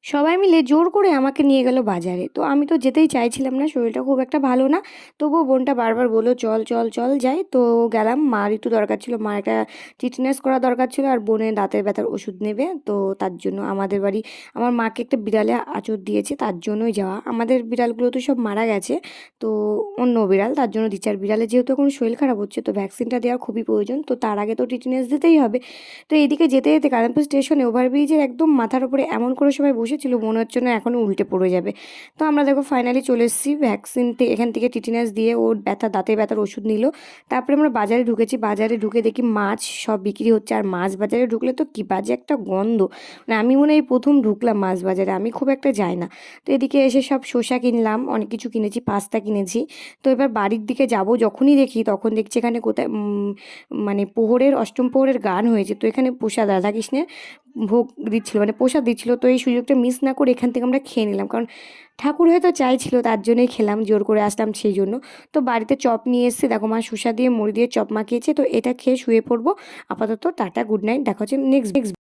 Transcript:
সবাই মিলে জোর করে আমাকে নিয়ে গেল বাজারে। তো আমি তো যেতেই চাইছিলাম না, শরীরটা খুব একটা ভালো না। তবুও বোনটা বারবার বলল, "চল, চল, চল যাই।" তো গেলাম। মার একটু দরকার ছিল, মার একটা টিটেনাস করা দরকার ছিল আর বোনের দাঁতের ব্যথার ওষুধ নেবে। তো তার জন্য আমাদের বাড়ি আমার মাকে একটা বিড়ালে আঁচড় দিয়েছে, তার জন্যই যাওয়া। আমাদের বিড়ালগুলো তো সব মারা গেছে, তো অন্য বিড়াল, তার জন্য ২-৪ বিড়ালের যেহেতু এখন শরীর খারাপ হচ্ছে, তো ভ্যাকসিনটা দেওয়া খুবই প্রয়োজন। তো তার আগে তো টিটেনাস দিতেই হবে। তো এদিকে যেতে যেতে কালিম্পং স্টেশনে ওভারব্রিজের একদম মাথার উপরে এমন করে সবাই বসেছিল মনে হচ্ছে না এখনও উল্টে পড়ে যাবে। তো আমরা দেখো ফাইনালি চলে এসেছি। ভ্যাকসিন এখান থেকে টিটেনাস দিয়ে ওর দাঁতের ব্যথার ওষুধ নিল। তারপরে আমরা বাজারে ঢুকেছি। বাজারে ঢুকে দেখি মাছ সব বিক্রি হচ্ছে। আর মাছ বাজারে ঢুকলে তো কী বাজে একটা গন্ধ, মানে আমি মনে হয় এই প্রথম ঢুকলাম মাছ বাজারে, আমি খুব একটা যাই না। তো এদিকে এসে সব শসা কিনলাম, অনেক কিছু কিনেছি, পাস্তা কিনেছি। তো এবার বাড়ির দিকে যাব, যখনই দেখি তখন দেখছি এখানে কোথায় মানে প্রহরের অষ্টম প্রহরের গান হয়েছে। তো এখানে প্রসাদ রাধাকৃষ্ণের ভোগ দিচ্ছিল, মানে প্রসাদ দিচ্ছিল। তো এই সুযোগটা মিস না করে এখান থেকে আমরা খেয়ে নিলাম, কারণ ঠাকুর হয়তো চাইছিল, তার জন্যই খেলাম, জোর করে আসলাম সেই জন্য। তো বাড়িতে চপ নিয়ে এসেছি, দেখো মা শসা দিয়ে মুড়ি দিয়ে চপ মাখিয়েছে। তো এটা খেয়ে শুয়ে পড়বো আপাতত। টাটা, গুড নাইট, দেখা হচ্ছে নেক্সট